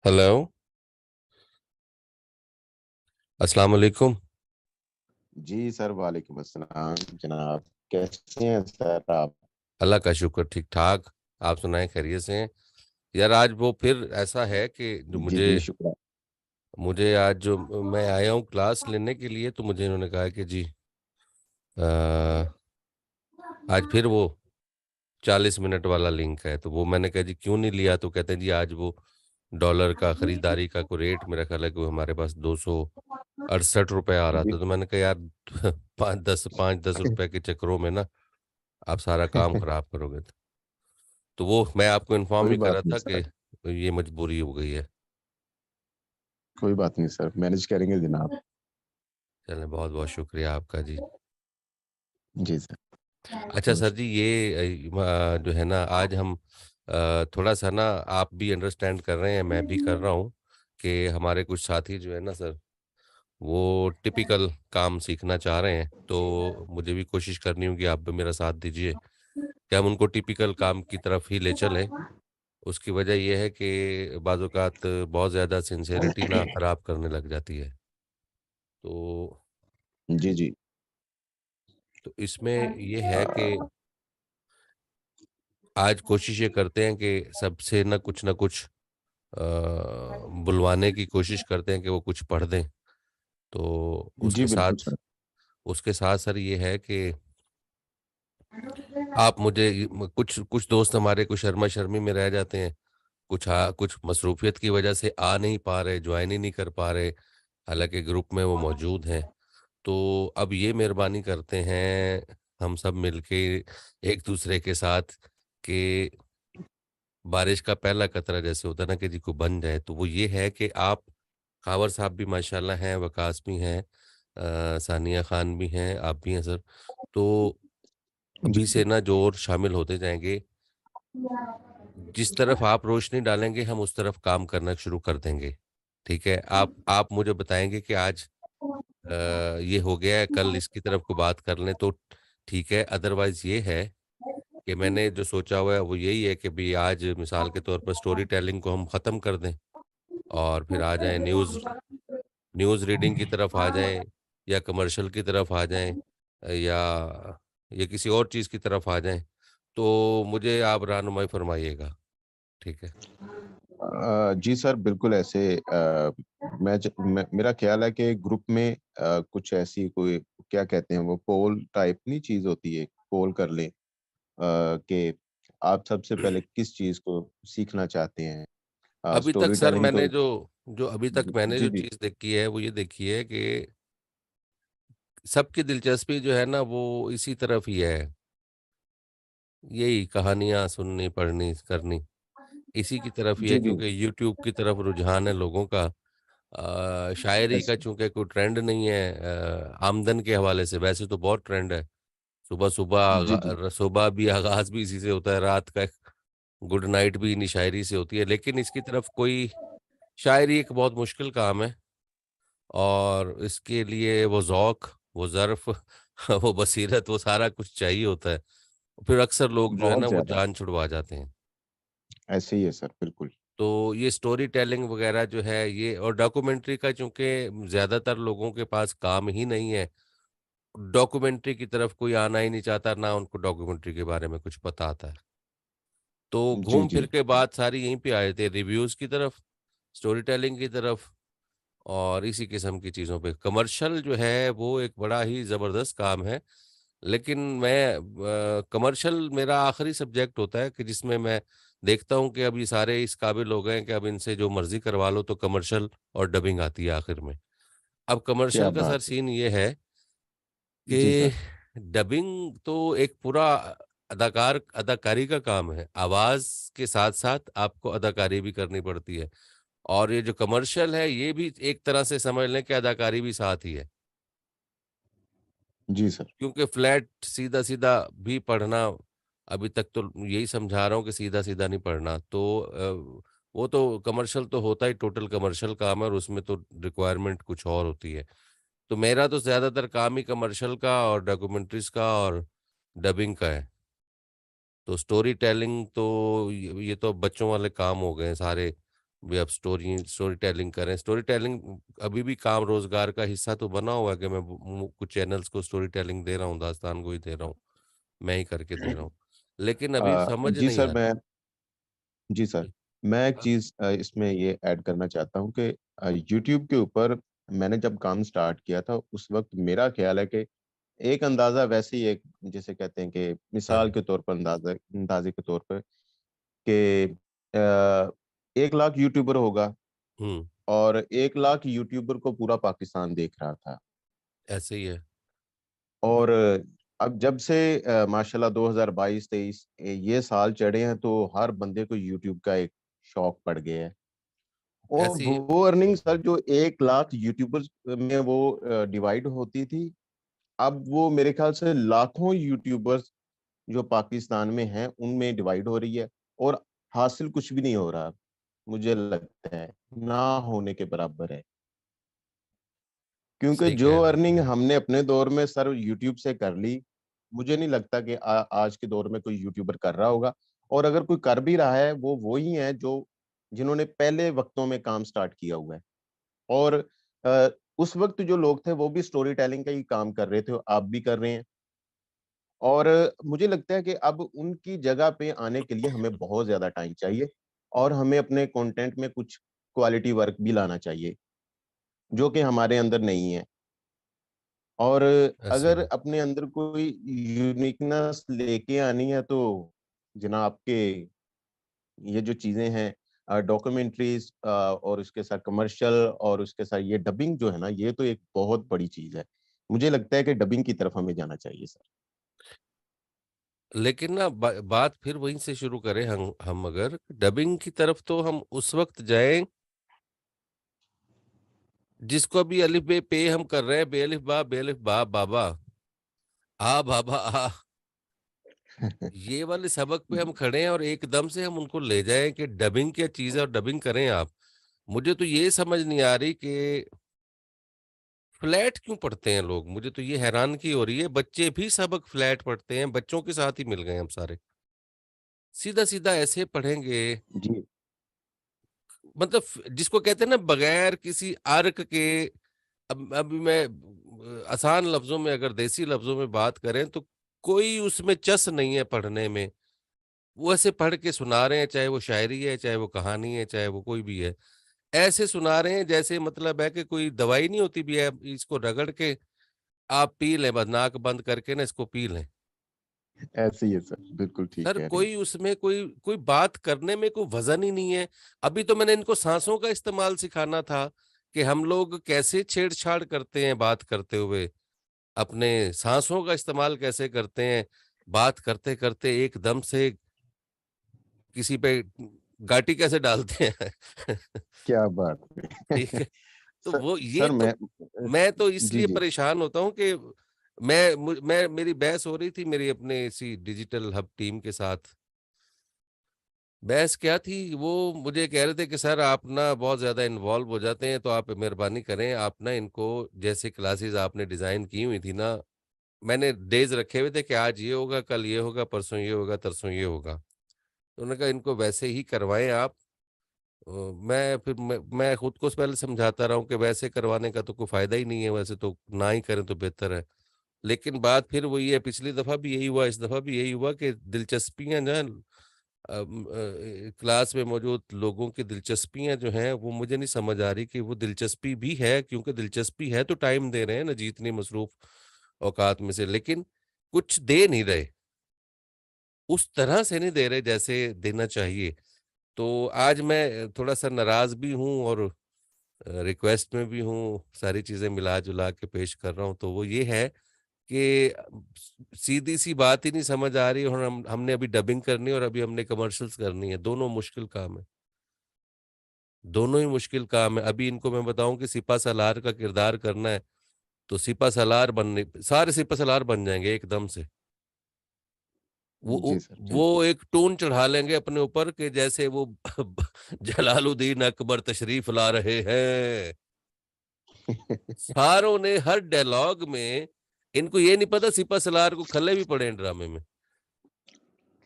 Hello. अस्सलाम वालेकुम। जी sir, वालेकुम अस्सलाम जनाब। कैसे हैं सर आप? अल्लाह का शुक्र, ठीक ठाक। आप सुनाएं, खैरियत से हैं? यार आज वो फिर ऐसा है कि जो जी मुझे जी, शुक्र। मुझे आज जो मैं आया हूँ क्लास लेने के लिए, तो मुझे इन्होंने कहा कि जी अ, आज फिर वो 40 मिनट वाला लिंक है। तो वो मैंने कहा जी क्यों नहीं लिया? तो कहते हैं जी आज वो डॉलर का खरीदारी का कोई रेट मेरा ख्याल है कि वो हमारे पास 268 रुपये आ रहा जी। था। तो मैंने कहा यार 5-10 रुपए के चक्करों में ना आप सारा काम खराब करोगे। तो वो मैं आपको इन्फॉर्म कोई ही कर बात रहा नहीं था कि सर। ये मजबूरी हो गई है। कोई बात नहीं सर, मैनेज करेंगे जनाब। चलें, बहुत बहुत शुक्रिया आपका जी। जी सर। अच्छा और सर जी, ये जो है ना आज हम थोड़ा सा ना, आप भी अंडरस्टैंड कर रहे हैं, मैं भी कर रहा हूँ कि हमारे कुछ साथी जो है ना सर, वो टिपिकल काम सीखना चाह रहे हैं। तो मुझे भी कोशिश करनी होगी, आप भी मेरा साथ दीजिए कि हम उनको टिपिकल काम की तरफ ही ले चलें। उसकी वजह ये है कि बाज़ औक़ात बहुत ज़्यादा सिंसेरिटी ना ख़राब करने लग जाती है। तो जी जी। इसमें ये है कि आज कोशिश ये करते हैं कि सबसे ना कुछ बुलवाने की कोशिश करते हैं कि वो कुछ पढ़ दें। तो जी बिल्कुल सर। उसके साथ सर ये है कि आप मुझे कुछ कुछ दोस्त हमारे कुछ शर्मा-शर्मी में रह जाते हैं। कुछ मसरूफ़ियत की वजह से आ नहीं पा रहे, जॉइन ही नहीं कर पा रहे, हालाँकि ग्रुप में वो मौजूद हैं। तो अब ये मेहरबानी करते हैं हम सब मिलके एक-दूसरे के साथ कि बारिश का पहला कतरा जैसे होता है ना कि जी को बन जाए, तो वो ये है कि आप खावर साहब भी माशाल्लाह हैं, वकास भी हैं, सानिया खान भी हैं, आप भी हैं सर। तो जी अभी जी। से ना जो और शामिल होते जाएँगे, जिस तरफ आप रोशनी डालेंगे हम उस तरफ काम करना शुरू कर देंगे। ठीक है? आप मुझे बताएँगे कि आज अ, ये हो गया है, कल इसकी तरफ को बात कर लें तो ठीक है, अदरवाइज़ ये है कि मैंने जो सोचा हुआ है वो यही है कि भई आज मिसाल के तौर पर स्टोरी टेलिंग को हम ख़त्म कर दें और फिर आ जाएँ न्यूज़ न्यूज़ रीडिंग की तरफ आ जाएँ या कमर्शियल की तरफ आ जाएँ, या किसी और चीज़ की तरफ आ जाएँ। तो मुझे आप रहनुमाई फ़रमाइएगा, ठीक है? जी सर, बिल्कुल ऐसे मेरा ख्याल है कि ग्रुप में कुछ ऐसी कोई क्या कहते हैं वो पोल टाइप नहीं चीज़ होती है, पोल कर लें कि आप सबसे पहले किस चीज़ को सीखना चाहते हैं? अभी तक स्टोरी सर टेलिंग मैंने तो जो जो अभी तक जी, मैंने जी, जो जी। चीज़ देखी है, वो ये देखी है कि सबकी दिलचस्पी जो है ना वो इसी तरफ ही है। यही कहानियाँ सुननी, पढ़नी, करनी, इसी की तरफ ही है जी, जी। क्योंकि यूट्यूब की तरफ रुझान है लोगों का। शायरी का ऐसे चूँकि कोई ट्रेंड नहीं है आमदन के हवाले से, वैसे तो बहुत ट्रेंड है। जी, जी। सुबह भी आगाज़ भी इसी से होता है, रात का गुड नाइट भी इन्हीं शायरी से होती है। लेकिन इसकी तरफ कोई शायरी एक बहुत मुश्किल काम है और इसके लिए वो ज़ौक़, वो ज़र्फ़, वो बसीरत, वो सारा कुछ चाहिए होता है। फिर अक्सर लोग जो है बहुत ना वो ज़्यादा। जान छुड़वा जाते हैं। ऐसे ही है सर, बिल्कुल। तो ये स्टोरी टेलिंग वग़ैरह जो है ये, और डॉक्यूमेंट्री का चूँकि ज़्यादातर लोगों के पास काम ही नहीं है, डॉक्यूमेंट्री की तरफ कोई आना ही नहीं चाहता, ना उनको डॉक्यूमेंट्री के बारे में कुछ पता आता है। तो जी, घूम फिर जी। के बात सारी यहीं पे आए थे, रिव्यूज़ की तरफ, स्टोरी टेलिंग की तरफ और इसी किस्म की चीज़ों पे। कमर्शियल जो है वो एक बड़ा ही ज़बरदस्त काम है, लेकिन मैं कमर्शियल मेरा आखिरी सब्जेक्ट होता है कि जिसमें मैं देखता हूँ कि अब ये सारे इस काबिल हो गए हैं कि अब इनसे जो मर्ज़ी करवा लो तो कमर्शियल और डबिंग आती है आखिर में। अब क्या कमर्शियल का सर बात है! सीन ये है जी कि सर। डबिंग तो एक पूरा अदाकारी का काम है। आवाज़ के साथ-साथ आपको अदाकारी भी करनी पड़ती है और ये जो कमर्शियल है ये भी एक तरह से समझ लें कि अदाकारी भी साथ ही है। जी सर। क्योंकि फ्लैट सीधा-सीधा भी पढ़ना, अभी तक तो यही समझा रहा हूँ कि सीधा-सीधा नहीं पढ़ना। तो वो तो कमर्शियल तो होता ही टोटल कमर्शियल काम है और उसमें तो रिक्वायरमेंट कुछ और होती है। तो मेरा तो ज़्यादातर काम ही कमर्शियल का और डॉक्यूमेंट्रीज़ का और डबिंग का है। तो स्टोरी टेलिंग तो ये तो बच्चों वाले काम हो गए हैं सारे। भी अब स्टोरी टेलिंग करें। स्टोरी टेलिंग अभी भी काम रोजगार का हिस्सा तो बना हुआ है कि मैं कुछ चैनल्स को स्टोरी टेलिंग दे रहा हूँ, दास्तान को ही दे रहा हूँ, मैं ही करके दे रहा हूँ, लेकिन अभी समझ जी नहीं सर, आ रही। मैं जी सर, मैं एक हाँ। चीज़ इसमें ये ऐड करना चाहता हूँ कि यूट्यूब के ऊपर मैंने जब काम स्टार्ट किया था, उस वक्त मेरा ख्याल है कि एक अंदाजा वैसे ही, एक जिसे कहते हैं कि हाँ। मिसाल के तौर पर, अंदाजे के तौर पर, कि 1 लाख यूट्यूबर होगा हम्म। और 1 लाख यूट्यूबर को पूरा पाकिस्तान देख रहा था। ऐसे ही है। और अब जब से माशाल्लाह 2022-23 ये साल चढ़े हैं, तो हर बंदे को यूट्यूब का एक शौक पड़ गया है। और ऐसे ही है। वो अर्निंग सर, जो 1 लाख यूट्यूबर्स में वो डिवाइड होती थी, अब वो मेरे ख्याल से लाखों यूट्यूबर्स जो पाकिस्तान में हैं उनमें डिवाइड हो रही है। और हासिल कुछ भी नहीं हो रहा, मुझे लगता है ना होने के बराबर है। क्योंकि सही जो कह रहे अर्निंग हैं। हमने अपने दौर में सर यूट्यूब से कर ली, मुझे नहीं लगता कि आज के दौर में कोई यूट्यूबर कर रहा होगा। और अगर कोई कर भी रहा है, वो ही है जो जिन्होंने पहले वक्तों में काम स्टार्ट किया हुआ है। और अ, उस वक्त जो लोग थे वो भी स्टोरी टेलिंग का ही काम कर रहे थे, आप भी कर रहे हैं। और मुझे लगता है कि अब उनकी जगह पे आने के लिए हमें बहुत ज्यादा टाइम चाहिए, और हमें अपने कंटेंट में कुछ क्वालिटी वर्क भी लाना चाहिए, जो कि हमारे अंदर नहीं है। और ऐसे ही अगर है। अपने अंदर कोई यूनिकनेस लेके आनी है, तो जनाब के ये जो चीजें हैं, डॉक्यूमेंट्रीज और उसके साथ कमर्शियल और उसके साथ ये डबिंग जो है ना, ये तो एक बहुत बड़ी चीज है। मुझे लगता है कि डबिंग की तरफ हमें जाना चाहिए सर। लेकिन ना बात फिर वहीं से शुरू करें, हम अगर डबिंग की तरफ, तो हम उस वक्त जाएं जिसको अभी अलिफ बे पे हम कर रहे हैं, बे अलिफ बा बाबा, आ बाबा आ, ये वाले सबक पे हम खड़े हैं और एकदम से हम उनको ले जाएं कि डबिंग क्या चीज है और डबिंग करें आप। मुझे तो ये समझ नहीं आ रही कि फ्लैट क्यों पढ़ते हैं लोग, मुझे तो ये हैरानगी हो रही है, बच्चे भी सबक फ्लैट पढ़ते हैं, बच्चों के साथ ही मिल गए हम सारे, सीधा सीधा ऐसे पढ़ेंगे। जी मतलब जिसको कहते हैं ना बगैर किसी अर्क के। अब अभी मैं आसान लफ्जों में, अगर देसी लफ्जों में बात करें, तो कोई उसमें चस नहीं है पढ़ने में। वो ऐसे पढ़ के सुना रहे हैं, चाहे वो शायरी है, चाहे वो कहानी है, चाहे वो कोई भी है, ऐसे सुना रहे हैं जैसे मतलब है कि कोई दवाई नहीं होती भी है, इसको रगड़ के आप पी लें, बस नाक बंद करके ना इसको पी लें। ऐसे ही है सर, बिल्कुल ठीक सर कह रहे हैं। कोई उसमें कोई कोई बात करने में कोई वजन ही नहीं है। अभी तो मैंने इनको सांसों का इस्तेमाल सिखाना था कि हम लोग कैसे छेड़छाड़ करते हैं बात करते हुए, अपने सांसों का इस्तेमाल कैसे करते हैं, बात करते करते एकदम से किसी पे घाटी कैसे डालते हैं। क्या बात ठीक है। है। तो सर वो ये सर तो मैं तो जी इसलिए जी। परेशान होता हूँ कि मैं मेरी बहस हो रही थी मेरी अपने इसी डिजिटल हब टीम के साथ। बहस क्या थी, वो मुझे कह रहे थे कि सर आप ना बहुत ज्यादा इन्वॉल्व हो जाते हैं, तो आप मेहरबानी करें, आप ना इनको, जैसे क्लासेस आपने डिजाइन की हुई थी ना, मैंने डेज रखे हुए थे कि आज ये होगा, कल ये होगा, परसों ये होगा, तरसों ये होगा, तो उन्होंने कहा इनको वैसे ही करवाएं आप। मैं फिर मैं खुद को पहले समझाता रहा हूँ कि वैसे करवाने का तो कोई फायदा ही नहीं है, वैसे तो ना ही करें तो बेहतर है। लेकिन बात फिर वही है, पिछली दफा भी यही हुआ, इस दफा भी यही हुआ कि दिलचस्पियां जो है, क्लास में मौजूद लोगों की दिलचस्पियां जो हैं वो मुझे नहीं समझ आ रही कि वो दिलचस्पी भी है, क्योंकि दिलचस्पी है तो टाइम दे रहे हैं ना जी, इतनी मसरूफ औकात में से, लेकिन कुछ दे नहीं रहे, उस तरह से नहीं दे रहे जैसे देना चाहिए। तो आज मैं थोड़ा सा नाराज भी हूँ और रिक्वेस्ट में भी हूँ, सारी चीजें मिला जुला के पेश कर रहा हूँ, तो वो ये है कि सीधी सी बात ही नहीं समझ आ रही, और हमने अभी डबिंग करनी है और अभी हमने कमर्शियल्स करनी है, दोनों मुश्किल काम है, दोनों ही मुश्किल काम है। अभी इनको मैं बताऊं कि सिपा सलार का किरदार करना है, तो सिपा सलार बनने, सारे सिपा सलार बन जाएंगे एकदम से। वो जी वो सर, वो बिल्कुल। एक टोन चढ़ा लेंगे अपने ऊपर कि जैसे वो जलालुद्दीन अकबर तशरीफ ला रहे हैं। सारों ने हर डायलॉग में, इनको ये नहीं पता सिपा सलार को खल्ले भी पड़े हैं ड्रामे में,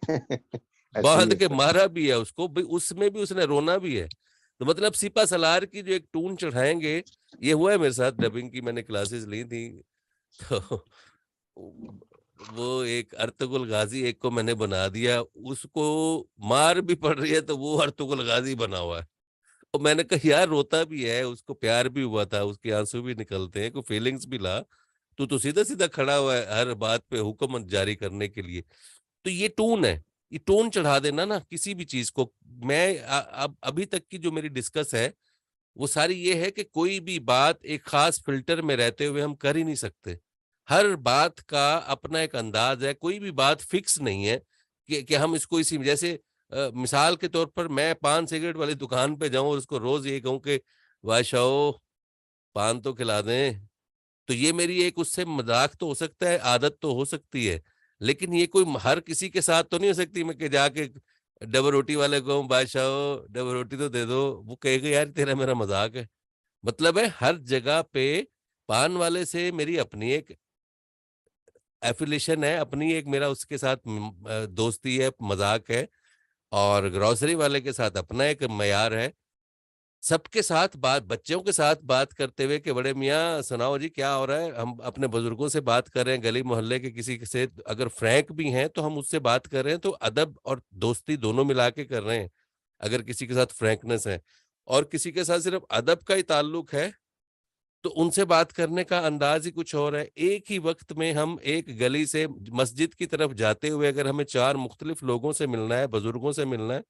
ऐसे ही बांध है के सर। मारा भी है उसको भाई, उसमें भी उसने रोना भी है। तो मतलब सिपा सलार की जो एक टून चढ़ाएंगे, ये हुआ है मेरे साथ, डबिंग की मैंने क्लासेस ली थी। तो वो एक अर्तुगरुल गाजी एक को मैंने बना दिया, उसको मार भी पड़ रही है तो वो अर्तुगरुल गाजी बना हुआ है। और मैंने कहा यार रोता भी है, उसको प्यार भी हुआ था, उसके आंसू भी निकलते हैं, कोई फीलिंग्स भी ला। तू तो सीधा सीधा खड़ा हुआ है हर बात पे हुक्म जारी करने के लिए। तो ये टोन है, ये टोन चढ़ा देना ना किसी भी चीज को। मैं अब अभी तक की जो मेरी डिस्कस है वो सारी ये है कि कोई भी बात एक खास फिल्टर में रहते हुए हम कर ही नहीं सकते। हर बात का अपना एक अंदाज है, कोई भी बात फिक्स नहीं है कि हम इसको इसी में जैसे मिसाल के तौर पर मैं पान सिगरेट वाली दुकान पे जाऊं और उसको रोज ये कहूं कि वाशाओ पान तो खिला दें, तो ये मेरी एक उससे मजाक तो हो सकता है, आदत तो हो सकती है, लेकिन ये कोई हर किसी के साथ तो नहीं हो सकती। मैं कि जाके डबल रोटी वाले को बादशाह डबल रोटी तो दे दो, वो कहेगा यार तेरा मेरा मजाक है। मतलब है हर जगह पे पान वाले से मेरी अपनी एक एफिलिएशन है, अपनी एक मेरा उसके साथ दोस्ती है, मजाक है। और ग्रोसरी वाले के साथ अपना एक मयार है। सबके साथ बात, बच्चों के साथ बात करते हुए कि बड़े मियाँ सुनाओ जी क्या हो रहा है, हम अपने बुजुर्गों से बात कर रहे हैं, गली मोहल्ले के किसी से अगर फ्रैंक भी हैं तो हम उससे बात कर रहे हैं, तो अदब और दोस्ती दोनों मिला के कर रहे हैं। अगर किसी के साथ फ्रैंकनेस है और किसी के साथ सिर्फ अदब का ही ताल्लुक है, तो उनसे बात करने का अंदाज ही कुछ और है। एक ही वक्त में हम एक गली से मस्जिद की तरफ जाते हुए अगर हमें चार मुख्तलिफ लोगों से मिलना है, बुजुर्गों से मिलना है,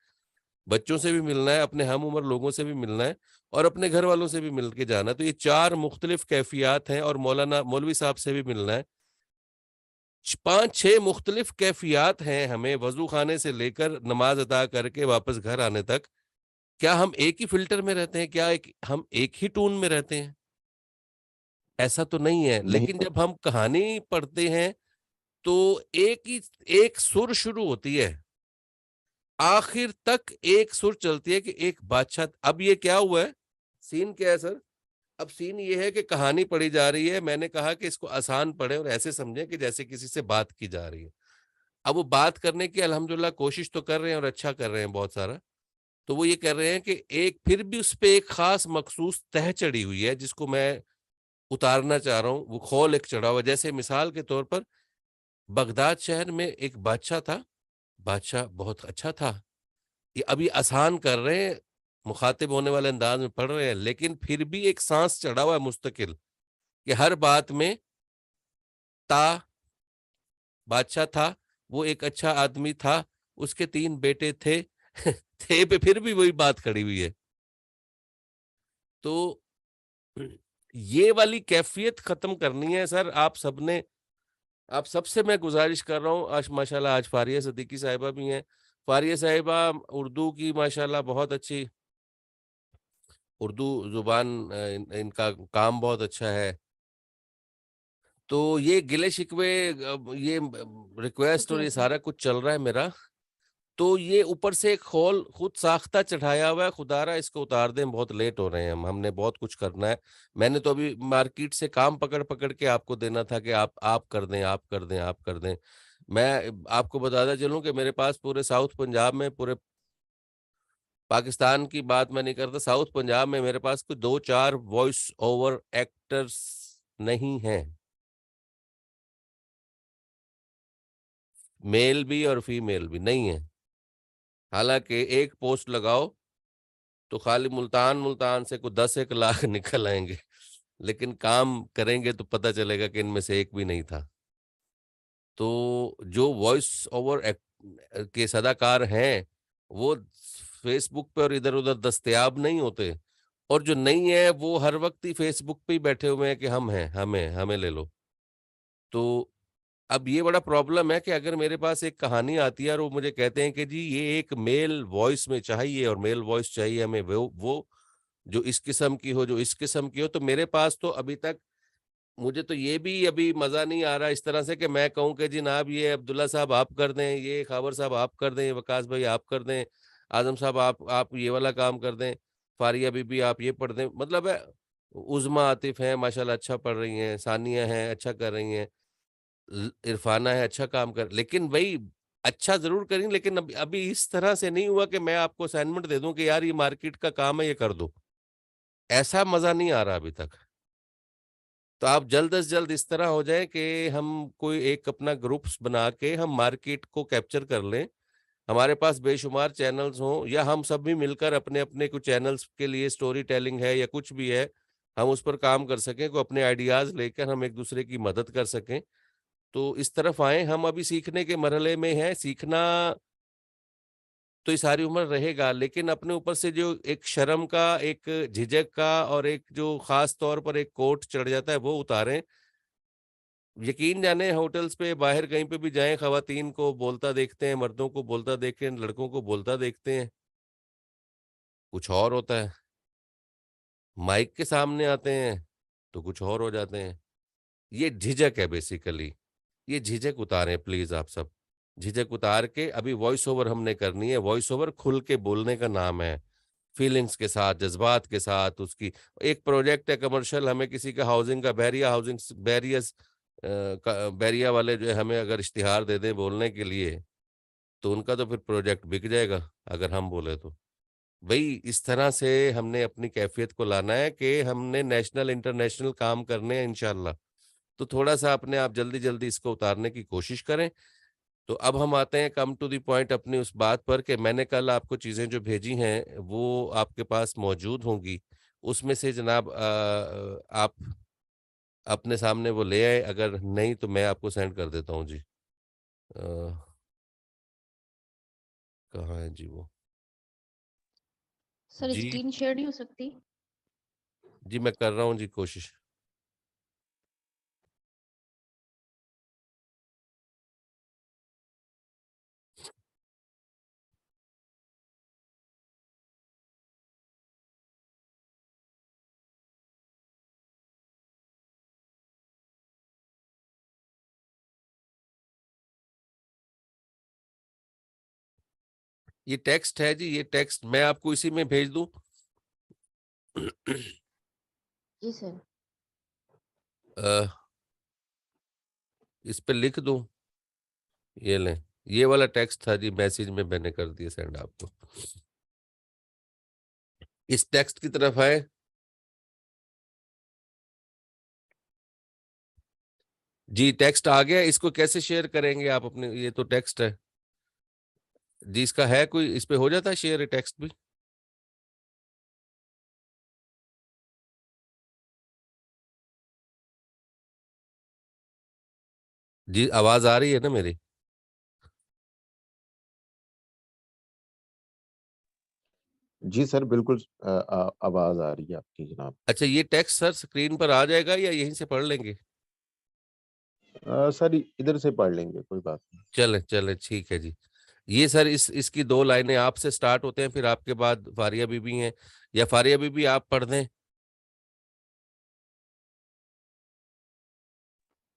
बच्चों से भी मिलना है, अपने हम उम्र लोगों से भी मिलना है और अपने घर वालों से भी मिल के जाना है, तो ये चार मुख्तलिफ कैफियत हैं। और मौलाना मौलवी साहब से भी मिलना है, पांच छह मुख्तलिफ कैफियत हैं हमें, वजू खाने से लेकर नमाज अदा करके वापस घर आने तक। क्या हम एक ही फिल्टर में रहते हैं? क्या हम एक ही टून में रहते हैं? ऐसा तो नहीं है। नहीं लेकिन हो जब हम कहानी पढ़ते हैं तो एक सुर शुरू होती है, आखिर तक एक सुर चलती है कि एक बादशाह। अब ये क्या हुआ है, सीन क्या है सर? अब सीन ये है कि कहानी पढ़ी जा रही है, मैंने कहा कि इसको आसान पढ़े और ऐसे समझें कि जैसे किसी से बात की जा रही है। अब वो बात करने की अल्हम्दुलिल्लाह कोशिश तो कर रहे हैं और अच्छा कर रहे हैं बहुत सारा। तो वो ये कर रहे हैं कि एक फिर भी उस पे एक खास मखसूस तह चढ़ी हुई है जिसको मैं उतारना चाह रहा हूँ। वो खोल एक चढ़ा हुआ है। जैसे मिसाल के तौर पर बगदाद शहर में एक बादशाह था, बादशाह बहुत अच्छा था। ये अभी आसान कर रहे हैं, मुखातिब होने वाले अंदाज में पढ़ रहे हैं, लेकिन फिर भी एक सांस चढ़ा हुआ है मुस्तकिल, कि हर बात में ता। बादशाह था, वो एक अच्छा आदमी था, उसके तीन बेटे थे थे पे फिर भी वही बात खड़ी हुई है। तो ये वाली कैफियत खत्म करनी है सर, आप सबने। आप सबसे मैं गुजारिश कर रहा हूँ, आज माशाल्लाह आज फारिया सिद्दीकी साहिबा भी हैं। फारिया साहिबा उर्दू की माशाल्लाह बहुत अच्छी, उर्दू जुबान इनका काम बहुत अच्छा है। तो ये गिले शिकवे ये रिक्वेस्ट और ये सारा कुछ चल रहा है मेरा, तो ये ऊपर से एक खोल खुद साख्ता चढ़ाया हुआ है, खुदारा इसको उतार दें, बहुत लेट हो रहे हैं हम, हमने बहुत कुछ करना है। मैंने तो अभी मार्केट से काम पकड़ पकड़ के आपको देना था कि आप कर दें, आप कर दें, आप कर दें। मैं आपको बताता चलूं कि मेरे पास पूरे साउथ पंजाब में, पूरे पाकिस्तान की बात मैं नहीं करता, साउथ पंजाब में मेरे पास कोई 2-4 वॉइस ओवर एक्टर्स नहीं हैं, मेल भी और फीमेल भी नहीं है। हालाँकि एक पोस्ट लगाओ तो खाली मुल्तान मुल्तान से कुछ 10-1 लाख निकल आएँगे, लेकिन काम करेंगे तो पता चलेगा कि इनमें से एक भी नहीं था। तो जो वॉइस ओवर के सदाकार हैं, वो फ़ेसबुक पे और इधर-उधर दस्तयाब नहीं होते, और जो नहीं है वो हर वक़्त ही फ़ेसबुक पे ही बैठे हुए हैं कि हम हैं, हमें हमें ले लो। तो अब ये बड़ा प्रॉब्लम है कि अगर मेरे पास एक कहानी आती है और वो मुझे कहते हैं कि जी ये एक मेल वॉइस में चाहिए और मेल वॉइस चाहिए हमें, वो जो इस किस्म की हो, जो इस किस्म की हो, तो मेरे पास तो अभी तक, मुझे तो ये भी अभी मज़ा नहीं आ रहा इस तरह से कि मैं कहूँ कि जनाब ये अब्दुल्ला साहब आप कर दें, ये ख़ावर साहब आप कर दें, वकास भाई आप कर दें, आज़म साहब आप ये वाला काम कर दें, फ़ारिया बीबी आप ये पढ़ दें। मतलब है उज़मा आतिफ़ हैं माशाल्लाह अच्छा पढ़ रही हैं, सानिया हैं अच्छा कर रही हैं, इरफाना है अच्छा काम कर, लेकिन वही अच्छा ज़रूर करेंगे, लेकिन अभी अभी इस तरह से नहीं हुआ कि मैं आपको असाइनमेंट दे दूँ कि यार ये मार्केट का काम है, ये कर दो। ऐसा मज़ा नहीं आ रहा अभी तक। तो आप जल्द से जल्द इस तरह हो जाएँ कि हम कोई एक अपना ग्रुप्स बना के हम मार्केट को कैप्चर कर लें। हमारे पास बेशुमार चैनल्स हों, या हम सब भी मिलकर अपने-अपने कुछ चैनल्स के लिए स्टोरी टेलिंग है या कुछ भी है, हम उस पर काम कर सकें, को अपने आइडियाज़ लेकर हम एक-दूसरे की मदद कर सकें। तो इस तरफ आएँ, हम अभी सीखने के मरहले में हैं, सीखना तो ये सारी उम्र रहेगा, लेकिन अपने ऊपर से जो एक शर्म का, एक झिझक का और एक जो ख़ास तौर पर एक कोट चढ़ जाता है, वो उतारें। यकीन जाने होटल्स पे बाहर कहीं पे भी जाएँ, ख़वातीन को बोलता देखते हैं, मर्दों को बोलता देखते हैं, लड़कों को बोलता देखते हैं, कुछ और होता है। माइक के सामने आते हैं, तो कुछ और हो जाते हैं। ये झिझक है बेसिकली। ये झिझक उतारें प्लीज़ आप सब। झिझक उतार के अभी वॉइस ओवर हमने करनी है, वॉइस ओवर खुल के बोलने का नाम है। फीलिंग्स के साथ, जज़्बात के साथ उसकी एक प्रोजेक्ट है कमर्शियल, हमें किसी का हाउसिंग का बैरिया हाउसिंग स बैरियस क बैरिया वाले जो है हमें अगर इश्तिहार दे दें बोलने के लिए, तो उनका तो फिर प्रोजेक्ट बिक जाएगा, अगर हम बोले तो। भई इस तरह से हमने अपनी कैफ़ियत को लाना है कि हमने नेशनल, इंटरनेशनल काम करने हैं इंशाअल्लाह। तो थोड़ा-सा अपने आप जल्दी-जल्दी इसको उतारने की कोशिश करें। तो अब हम आते हैं कम टू द पॉइंट अपनी उस बात पर कि मैंने कल आपको चीज़ें जो भेजी हैं, वो आपके पास मौजूद होंगी। उसमें से जनाब आप अपने सामने वो ले आएँ, अगर नहीं तो मैं आपको सेंड कर देता हूँ जी। कहाँ है जी वो? सर जी, स्क्रीन शेयर नहीं हो सकती? जी मैं कर रहा हूँ जी कोशिश। ये टेक्स्ट है जी, ये टेक्स्ट मैं आपको इसी में भेज दूँ? जी सर। अ, इस पे लिख दूँ? ये लें। ये वाला टेक्स्ट था जी, मैसेज में मैंने कर दिया सेंड आपको। इस टेक्स्ट की तरफ आएँ। जी, टेक्स्ट आ गया, इसको कैसे शेयर करेंगे आप अपने, ये तो टेक्स्ट है। जी, इसका है कोई, इस पे हो जाता है शेयर ये टेक्स्ट भी? जी, आवाज़ आ रही है ना मेरी? जी सर, बिल्कुल आवाज़ आ रही है आपकी जनाब। अच्छा, ये टेक्स्ट सर स्क्रीन पर आ जाएगा या यहीं से पढ़ लेंगे? सर इधर से पढ़ लेंगे, कोई बात नहीं। चलें, चलें, ठीक है जी। ये सर इसकी 2 लाइनें आपसे स्टार्ट होते हैं, फिर आपके बाद फारिया बीबी हैं, या फारिया बीबी आप पढ़ दें?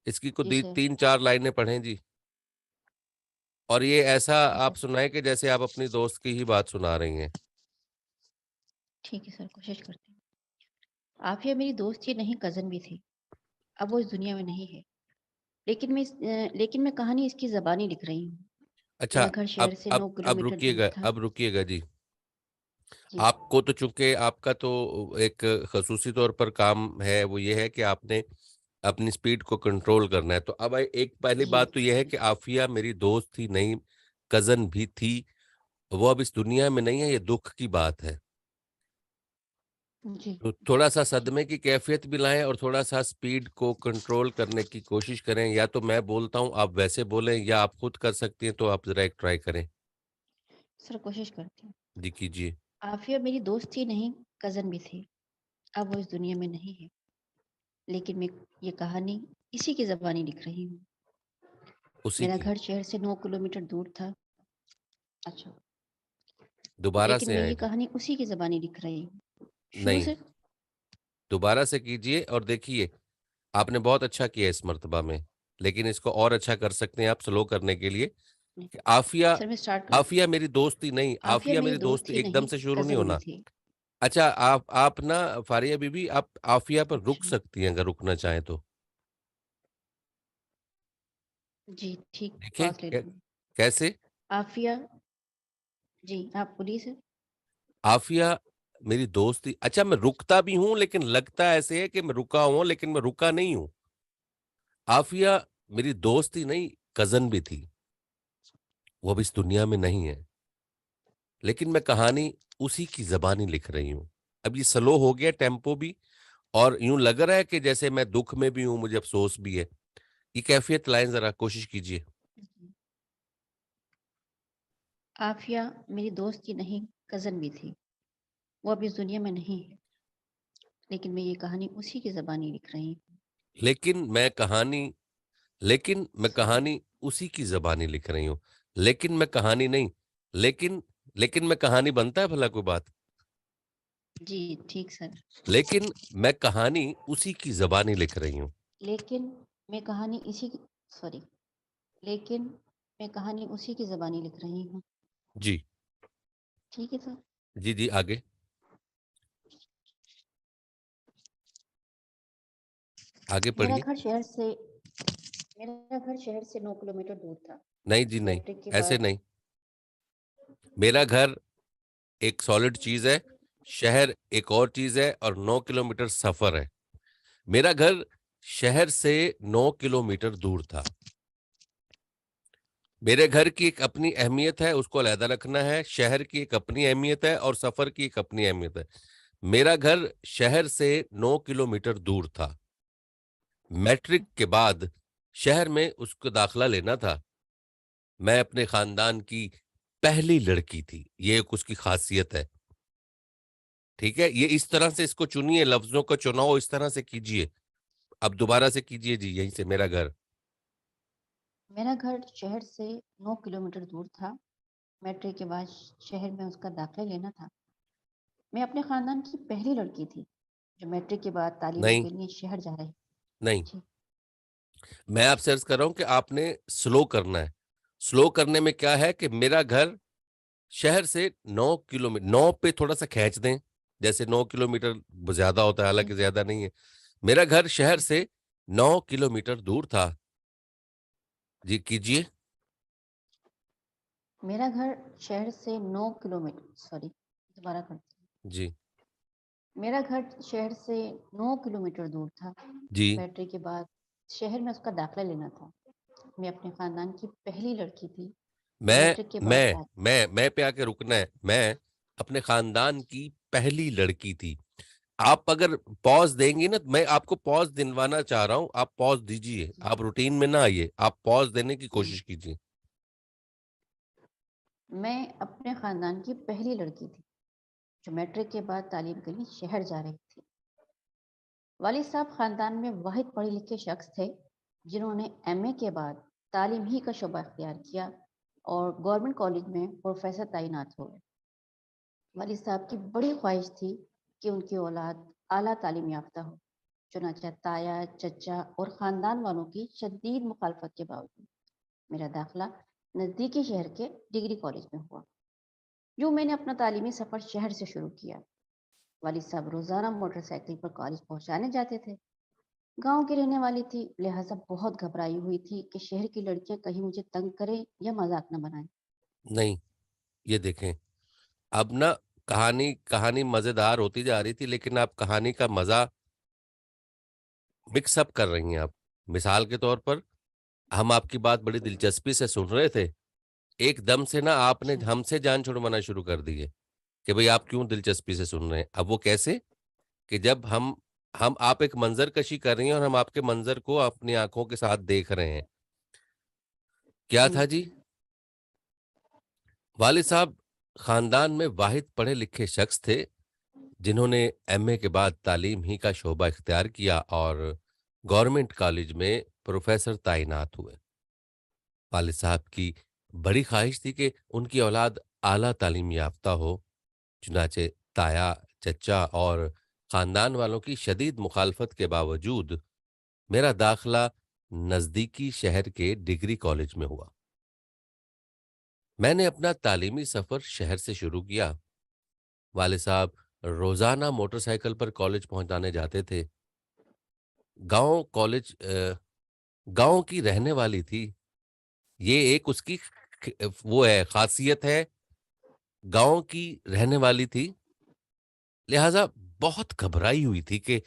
इसकी को जी दी सर। 3-4 लाइनें पढ़ें जी। और ये ऐसा जी आप सर। सुनाएँ कि जैसे आप अपनी दोस्त की ही बात सुना रही हैं। ठीक है सर, कोशिश करती हूँ। आफ़िया मेरी दोस्त ही नहीं कज़न भी थी। अब वो इस दुनिया में नहीं है। लेकिन मैं कहानी इसकी ज़बानी लिख रही हूँ। अच्छा, मेरा घर शहर से 9 अब किलोमीटर दूर रुकिएगा, था। अब रुकिएगा जी। जी। आपको तो चूँकि आपका तो एक ख़ुसूसी तौर पर काम है, वो ये है कि आपने अपनी स्पीड को कंट्रोल करना है। तो अब एक पहली जी। बात तो ये है कि आफ़िया मेरी दोस्त थी नहीं, कज़न भी थी। वो अब इस दुनिया में नहीं है, ये दुःख की बात है। जी। तो थोड़ा-सा जी। सदमे की कैफ़ियत भी लाएँ और थोड़ा-सा स्पीड को कंट्रोल करने की कोशिश करें। या तो मैं बोलता हूँ, आप वैसे बोलें, या आप खुद कर सकती हैं, तो आप ज़रा एक ट्राई करें। सर कोशिश करती हूँ। जी, कीजिए। आफ़िया मेरी दोस्त ही नहीं, कज़न भी थी। अब वो इस दुनिया में नहीं है। लेकिन मैं ये कहानी इसी की ज़बानी लिख रही हूँ। उसी मेरा की। घर शहर से 9 किलोमीटर दूर था। अच्छा। दोबारा लेकिन से मैं ये आएँ। कहानी उसी की ज़बानी लिख रही हूँ। शुरू नहीं, से? दोबारा से कीजिए और देखिए, आपने बहुत अच्छा किया इस मर्तबा में, लेकिन इसको और अच्छा कर सकते हैं आप स्लो करने के लिए नहीं। कि आफ़िया, सर मैं स्टार्ट करती हूँ। आफ़िया मेरी दोस्ती नहीं, आफ़िया आफ़िया मेरी मेरी दोस्त दोस्त ही एकदम नहीं, से शुरू नहीं कज़न भी होना। थी। अच्छा, आप ना फ़ारिया बीबी, आप आफ़िया पर रुक अच्छा। सकती हैं अगर रुकना चाहें तो। जी, ठीक देखिए पास ले कै लूँगी। कैसे? आफिया जी, आप बोलिए सर। आफिया मेरी दोस्त थी। अच्छा, मैं रुकता भी हूँ, लेकिन लगता ऐसे है कि मैं रुका हूँ, लेकिन मैं रुका नहीं हूँ। आफिया मेरी दोस्त ही नहीं, कज़न भी थी। वो अब इस दुनिया में नहीं है, लेकिन मैं कहानी उसी की ज़बानी लिख रही हूँ। अब ये स्लो हो गया टेम्पो भी, और यूँ लग रहा है कि जैसे मैं दुःख में भी हूँ, मुझे अफ़सोस भी है। ये कैफ़ियत लाएँ, ज़रा कोशिश कीजिए। जी। आफिया मेरी दोस्त ही नहीं, कज़न भी थी। वो अब इस दुनिया में नहीं है, लेकिन मैं ये कहानी उसी की ज़बानी लिख रही हूँ। लेकिन मैं कहानी लेकिन मैं सॉरी। कहानी उसी की ज़बानी लिख रही हूँ। लेकिन मैं कहानी नहीं, लेकिन लेकिन मैं कहानी बनता है भला कोई बात? जी, ठीक सर। लेकिन मैं कहानी उसी की ज़बानी लिख रही हूँ। लेकिन मैं कहानी इसी की सॉरी लेकिन मैं कहानी उसी की ज़बानी लिख रही हूँ। जी। ठीक है सर। जी, जी, आगे। आगे मेरा पढ़िए। घर शहर से मेरा घर शहर से 9 किलोमीटर दूर था। नहीं जी, नहीं, मैट्रिक के ऐसे बाद नहीं। मेरा घर एक सॉलिड चीज़ है, शहर एक और चीज़ है, और 9 किलोमीटर सफ़र है। मेरा घर शहर से 9 किलोमीटर दूर था। मेरे घर की एक अपनी अहमियत है, उसको अलहदा रखना है, शहर की एक अपनी अहमियत है और सफ़र की एक अपनी अहमियत है। मेरा घर शहर से 9 किलोमीटर दूर था। मैट्रिक के बाद शहर में उसको दाखिला लेना था। मैं अपने ख़ानदान की पहली लड़की थी, ये एक उसकी ख़ासियत है, ठीक है? ये इस तरह से इसको चुनिए, लफ्ज़ों का चुनाव इस तरह से कीजिए। अब दोबारा से कीजिए जी, यहीं से मेरा घर। मेरा घर शहर से 9 किलोमीटर दूर था। मैट्रिक के बाद शहर में उसका दाखिला लेना था। मैं अपने ख़ानदान की पहली लड़की थी, जो मैट्रिक के बाद तालीम नहीं, के लिए शहर जा रही। नहीं। जी। मैं आपसे अर्ज़ कर रहा हूँ कि आपने स्लो करना है। स्लो करने में क्या है कि मेरा घर शहर से 9 पे थोड़ा-सा खींच दें, जैसे 9 किलोमीटर ज़्यादा होता है, हालाँकि ठीक है। ज़्यादा नहीं है। मेरा घर शहर जी। से 9 किलोमीटर दूर था। जी, कीजिए। मेरा घर शहर से 9 किलोमीटर सॉरी दोबारा करती हूँ। जी, मेरा घर शहर से 9 किलोमीटर दूर था। जी। मैट्रिक के बाद शहर में उसका दाखिला लेना था। मैं अपने ख़ानदान की पहली लड़की थी, जो मैं मैट्रिक के बाद मैं मैं पे आके रुकना है। मैं अपने ख़ानदान की पहली लड़की थी। आप अगर पॉज़ देंगी ना, मैं आपको पॉज़ दिलवाना चाह रहा हूँ, आप पॉज़ दीजिए। जी, आप रूटीन में ना आइए, आप पॉज़ देने की जी। कोशिश कीजिए। मैं अपने ख़ानदान की पहली लड़की थी, जो मैट्रिक के बाद तालीम के लिए शहर जा रही थी। वालिद साहब ख़ानदान में वाहिद पढ़े लिखे शख्स थे, जिन्होंने एमए के बाद तालीम ही का शोबा इख्तियार किया और गवर्नमेंट कॉलेज में प्रोफेसर तैनात हो गए। वालिद साहब की बड़ी ख्वाहिश थी कि उनकी औलाद आला तालीम याफ्ता हो। चुनांचे ताया, चचा और ख़ानदान वालों की शदीद मुखालफत के बावजूद मेरा दाखिला नज़दीकी शहर के डिग्री कॉलेज में हुआ। यूँ मैंने अपना तालीमी सफ़र शहर से शुरू किया। वालिद साहब रोज़ाना मोटरसाइकिल पर कॉलेज पहुँचाने जाते थे। गाँव की रहने वाली थी, लिहाजा बहुत घबराई हुई थी कि शहर की लड़कियाँ कहीं मुझे तंग करें या मज़ाक न बनाएँ। नहीं, ये देखें, अब ना कहानी कहानी मज़ेदार होती जा रही थी, लेकिन आप कहानी का मज़ा मिक्स अप कर रही हैं आप। मिसाल के तौर पर, हम आपकी बात बड़ी दिलचस्पी से सुन रहे थे, एकदम से ना आपने अच्छा, हमसे जान छुड़वाना शुरू कर दी है कि भई आप क्यों दिलचस्पी से सुन रहे हैं। अब वो कैसे? कि जब हम आप एक मंज़रकशी कर रही हैं और हम आपके मंज़र को अपनी आँखों के साथ देख रहे हैं। क्या था जी? समझती हूँ। वालिद साहब ख़ानदान में वाहिद पढ़े-लिखे शख़्स थे, जिन्होंने एमए के बाद तालीम ही का शोबा इख्तियार किया और गवर्नमेंट कॉलेज में प्रोफ़ेसर तैनात हुए। वालिद साहब की बड़ी ख़्वाहिश थी कि उनकी औलाद आला तालीम याफ़्ता हो, चुनाचे ताया, चचा और ख़ानदान वालों की शदीद मुखालफत के बावजूद मेरा दाखिला नज़दीकी शहर के डिग्री कॉलेज में हुआ। मैंने अपना तालीमी सफ़र शहर से शुरू किया। वालिद साहब रोज़ाना मोटरसाइकिल पर कॉलेज पहुँचाने जाते थे। गाँव की रहने वाली थी। ये एक उसकी वो है, खासियत है, गाँव की रहने वाली थी, लिहाज़ा बहुत घबराई हुई थी कि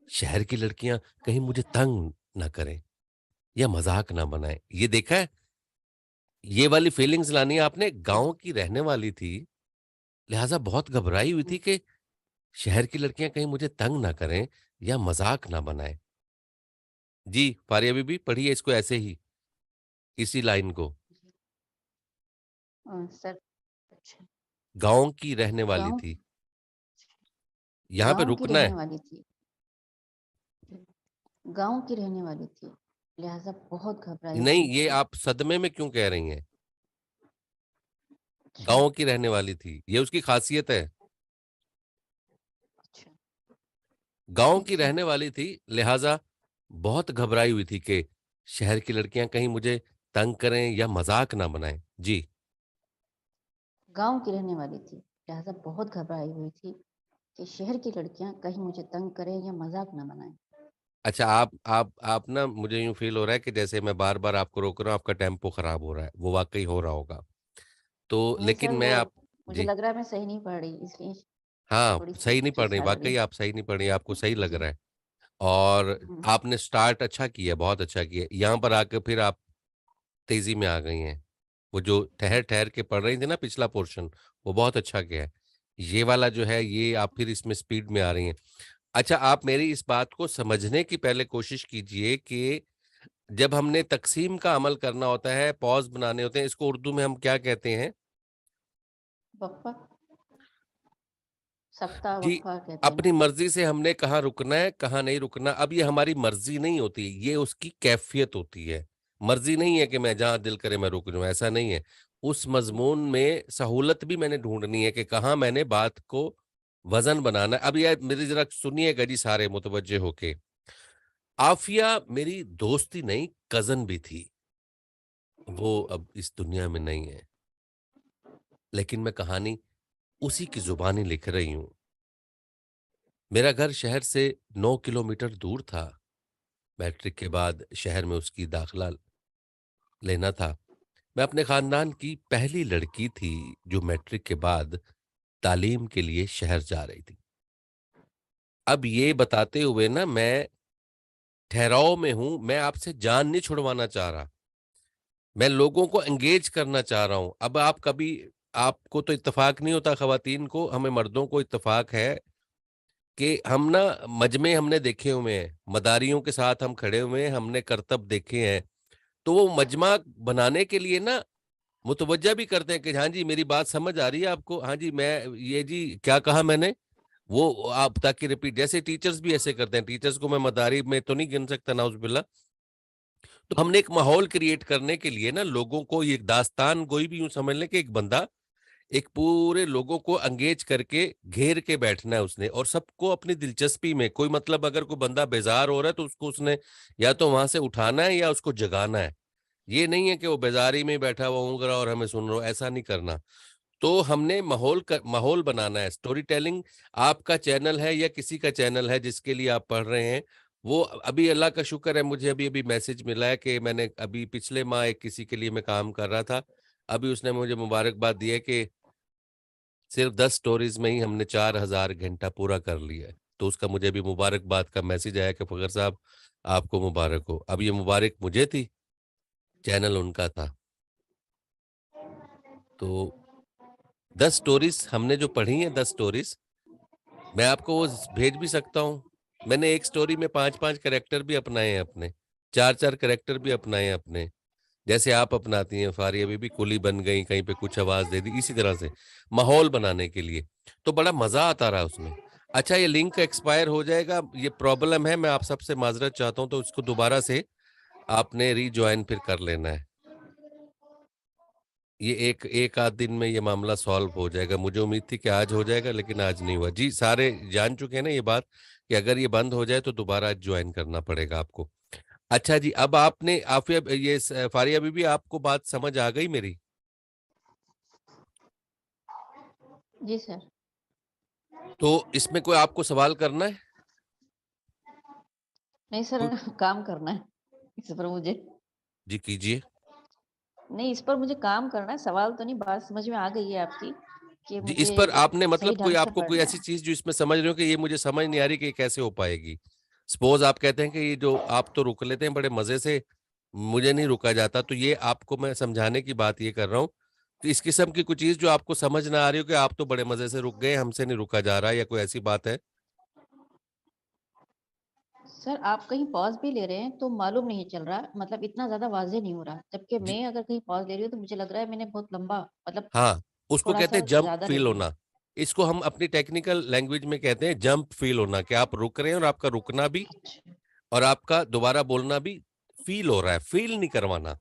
शहर की लड़कियाँ कहीं मुझे तंग ना करें या मज़ाक ना बनाएँ। ये देखा है? ये वाली फीलिंग्स लानी है आपने, गाँव की रहने वाली थी, लिहाज़ा बहुत घबराई हुई थी कि शहर की लड़कियाँ कहीं मुझे तंग ना करें या मज़ाक ना बनाएँ। जी, फारिया बीबी पढ़िए इसको ऐसे ही, इसी लाइन को। जी। सर अच्छा, गाँव की रहने वाली गाँव थी, यहाँ पे गाँव की रुकना रहने है। वाली थी। गाँव की रहने वाली थी, लिहाज़ा बहुत घबराई नहीं, हुई ये थी। आप सदमे में क्यों कह रही हैं? अच्छा, गाँव की रहने वाली थी, ये उसकी खासियत है। अच्छा, गाँव ठीक है की सर। रहने वाली थी, लिहाज़ा बहुत घबराई हुई थी कि शहर की लड़कियाँ कहीं मुझे तंग करें या मज़ाक ना बनाएँ। जी। गाँव की रहने वाली थी, लिहाज़ा बहुत घबराई हुई थी कि शहर की लड़कियाँ कहीं मुझे तंग करें या मज़ाक ना बनाएँ। अच्छा, आप ना, मुझे यूँ फ़ील हो रहा है कि जैसे मैं बार-बार आपको रोक रहा हूँ, आपका टेम्पो ख़राब हो रहा है, वो वाक़ई हो रहा होगा। तो नहीं लेकिन सर, मैं वो आप मुझे जी। लग रहा है मैं सही नहीं पढ़ रही, इसलिए हाँ, थोड़ी-सी सही नहीं पढ़ रही, खिंचाड़ आ रही वाक़ई है। आप सही नहीं पढ़ रही, आपको सही लग जी। रहा है। और हुँ, आपने स्टार्ट अच्छा किया, बहुत अच्छा किया। यहाँ पर आके फिर आप तेज़ी में आ गई हैं। वो जो ठहर-ठहर के पढ़ रही थी ना पिछला पोर्शन, वो बहुत अच्छा किया है। ये वाला जो है, ये आप फिर इसमें स्पीड में आ रही हैं। अच्छा, आप मेरी इस बात को समझने की पहले कोशिश कीजिए कि जब हमने तक़सीम का अमल करना होता है, पॉज़ बनाने होते हैं, इसको उर्दू में हम क्या कहते हैं? वक़्फ़ा, सख्ता कि वक़्फ़ा कहते हैं ना? अपनी मर्ज़ी से हमने कहाँ रुकना है, कहाँ नहीं रुकना। अब ये हमारी मर्ज़ी नहीं होती, ये उसकी कैफ़ियत होती है। मर्ज़ी नहीं है कि मैं जहाँ दिल करे मैं रुक जाऊँ, ऐसा नहीं है। उस हुँ, मज़मून में सहूलत भी मैंने ढूँढनी है कि कहाँ मैंने बात को वज़न बनाना है। अब ये मेरी ज़रा सुनिएगा जी सारे मुतवज्जे होके। आफ़िया मेरी दोस्त ही नहीं, कज़न भी थी। वो अब इस दुनिया में नहीं है, लेकिन मैं कहानी उसी की ज़ुबानी लिख रही हूँ। मेरा घर शहर से 9 किलोमीटर दूर था। मैट्रिक के बाद शहर में उसकी दाखिला लेना था। मैं अपने खानदान की पहली लड़की थी जो मैट्रिक के बाद तालीम के लिए शहर जा रही थी। अब ये बताते हुए ना मैं ठहराव में हूँ, मैं आपसे जान नहीं छुड़वाना चाह रहा। मैं लोगों को एंगेज करना चाह रहा हूँ। अब आप कभी, आपको तो इत्तेफ़ाक नहीं होता ख़वातीन को, हमें मर्दों को इत्तेफ़ाक है कि हम ना मजमे हमने देखे हुए हैं, मदारियों के साथ हम खड़े हुए हैं, हमने करतब देखे हैं। तो वो मजमा बनाने के लिए ना मुतवज्जा भी करते हैं कि हाँ जी, मेरी बात समझ आ रही है आपको? हाँ जी, मैं ये जी क्या कहा मैंने? वो आप ताकि रिपीट, जैसे टीचर्स भी ऐसे करते हैं, टीचर्स को मैं मदारी में तो नहीं गिन सकता नाउज़ुबिल्लाह। तो हमने एक माहौल क्रिएट करने के लिए ना लोगों को ये दास्तान गोई भी यूँ समझ लें कि एक बंदा एक पूरे लोगों को एंगेज करके घेर के बैठना है उसने, और सबको अपनी दिलचस्पी में, कोई मतलब अगर कोई बंदा बेज़ार हो रहा है तो उसको उसने या तो वहाँ से उठाना है या उसको जगाना है। ये नहीं है कि वो बेज़ारी में ही बैठा हुआ ऊँग रहा और हमें सुन रहा हो, ऐसा नहीं करना। तो हमने माहौल बनाना है। स्टोरी टेलिंग आपका चैनल है या किसी का चैनल है जिसके लिए आप पढ़ रहे हैं, वो अभी अल्लाह का शुक्र है, मुझे अभी-अभी मैसेज मिला है कि मैंने अभी पिछले माह एक किसी के लिए मैं काम कर रहा था। अभी उसने मुझे मुबारकबाद दी है कि सिर्फ़ 10 स्टोरीज़ में ही हमने 4000 घंटा पूरा कर लिया है। तो उसका मुझे अभी मुबारकबाद का मैसेज आया कि फ़खर साहब, आपको मुबारक हो। अब ये मुबारक मुझे थी, चैनल उनका था। तो 10 स्टोरीज़ हमने जो पढ़ी हैं, 10 स्टोरीज़, मैं आपको वो भेज भी सकता हूँ। मैंने एक स्टोरी में 5-5 कैरेक्टर भी अपनाए हैं अपने, 4-4 कैरेक्टर भी अपनाए हैं अपने। जैसे आप अपनाती हैं, फारिया बीबी कुली बन गई, कहीं पे कुछ आवाज़ दे दी, इसी तरह से माहौल बनाने के लिए। तो बड़ा मज़ा आता रहा उसमें। अच्छा, ये लिंक एक्सपायर हो जाएगा, ये प्रॉब्लम है, मैं आप सबसे माज़रत चाहता हूँ, तो इसको दोबारा से आपने रीजॉइन फिर कर लेना है। ये एक एक आध दिन में ये मामला सॉल्व हो जाएगा। मुझे उम्मीद थी कि आज हो जाएगा, लेकिन आज नहीं हुआ। जी, सारे जान चुके हैं ना ये बात कि अगर ये बंद हो जाए तो दोबारा जॉइन करना पड़ेगा आपको। अच्छा जी, अब आपने आफ़िया ये फारिया बीबी, आपको बात समझ आ गई मेरी? जी सर। तो इसमें कोई आपको सवाल करना है? नहीं सर, कोई काम करना है इस पर मुझे। जी, कीजिए। नहीं, इस पर मुझे काम करना है, सवाल तो नहीं, बात समझ में आ गई है आपकी कि जी, मुझे इस पर आपने सही मतलब कोई ढंग से आपको कोई पढ़ना ऐसी है। चीज़ जो इसमें समझ रहे हो कि ये मुझे समझ नहीं आ रही कि ये कैसे हो पाएगी? सपोज़ आप कहते हैं कि ये जो आप तो रुक लेते हैं बड़े मज़े से, मुझे नहीं रुका जाता, तो ये आपको मैं समझाने की बात ये कर रहा हूँ कि इस किस्म की कोई चीज़ जो आपको समझ ना आ रही हो कि आप तो बड़े मज़े से रुक गए, हमसे नहीं रुका जा रहा है या कोई ऐसी बात है? सर, आप कहीं पॉज़ भी ले रहे हैं तो मालूम नहीं चल रहा, मतलब इतना ज़्यादा वाज़ेह नहीं हो रहा। जबकि जी, मैं अगर कहीं पॉज़ ले रही हूँ तो मुझे लग रहा है मैंने बहुत लंबा, मतलब हाँ, उसको कहते थोड़ा-सा हैं जंप ज़्यादा ले फ़ील लिया। होना। इसको हम अपनी टेक्निकल लैंग्वेज में कहते हैं जंप फ़ील होना कि आप रुक रहे हैं और आपका रुकना भी अच्छा, और आपका दोबारा बोलना भी फ़ील हो रहा है, फ़ील नहीं करवाना।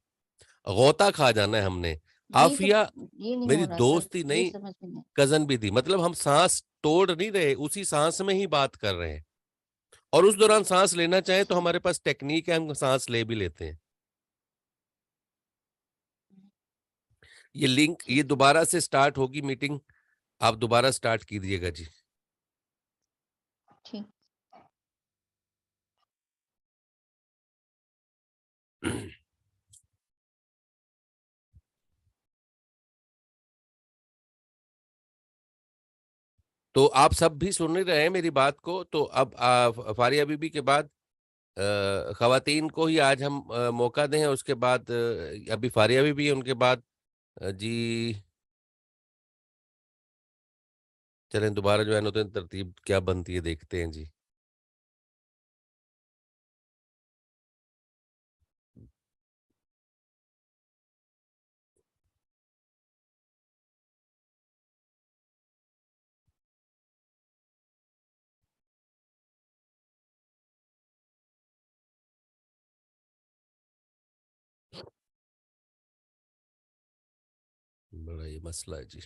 गौता खा जाना है हमने। ये तो आफ़िया ये नहीं हो मेरी रहा सर, दोस्त ही ये नहीं, समझ में नहीं। कज़न भी थी। मतलब हम साँस तोड़ नहीं रहे, उसी साँस में ही बात कर रहे हैं और उस दौरान साँस लेना चाहें तो ठीक, हमारे पास टेक्नीक है, हम साँस ले भी लेते हैं। ये लिंक ये ठीक है, दोबारा से स्टार्ट होगी मीटिंग, आप दोबारा स्टार्ट कीजिएगा जी। ठीक। तो आप सब भी सुन ही रहे हैं मेरी बात को, तो अब फारिया बीबी के बाद ख़वातीन को ही आज हम मौका दें, उसके बाद अभी फारिया बीबी है, उनके बाद जी चलें दोबारा जॉइन होते हैं, तरतीब क्या बनती है देखते हैं जी। बड़ा ये मसला है जी।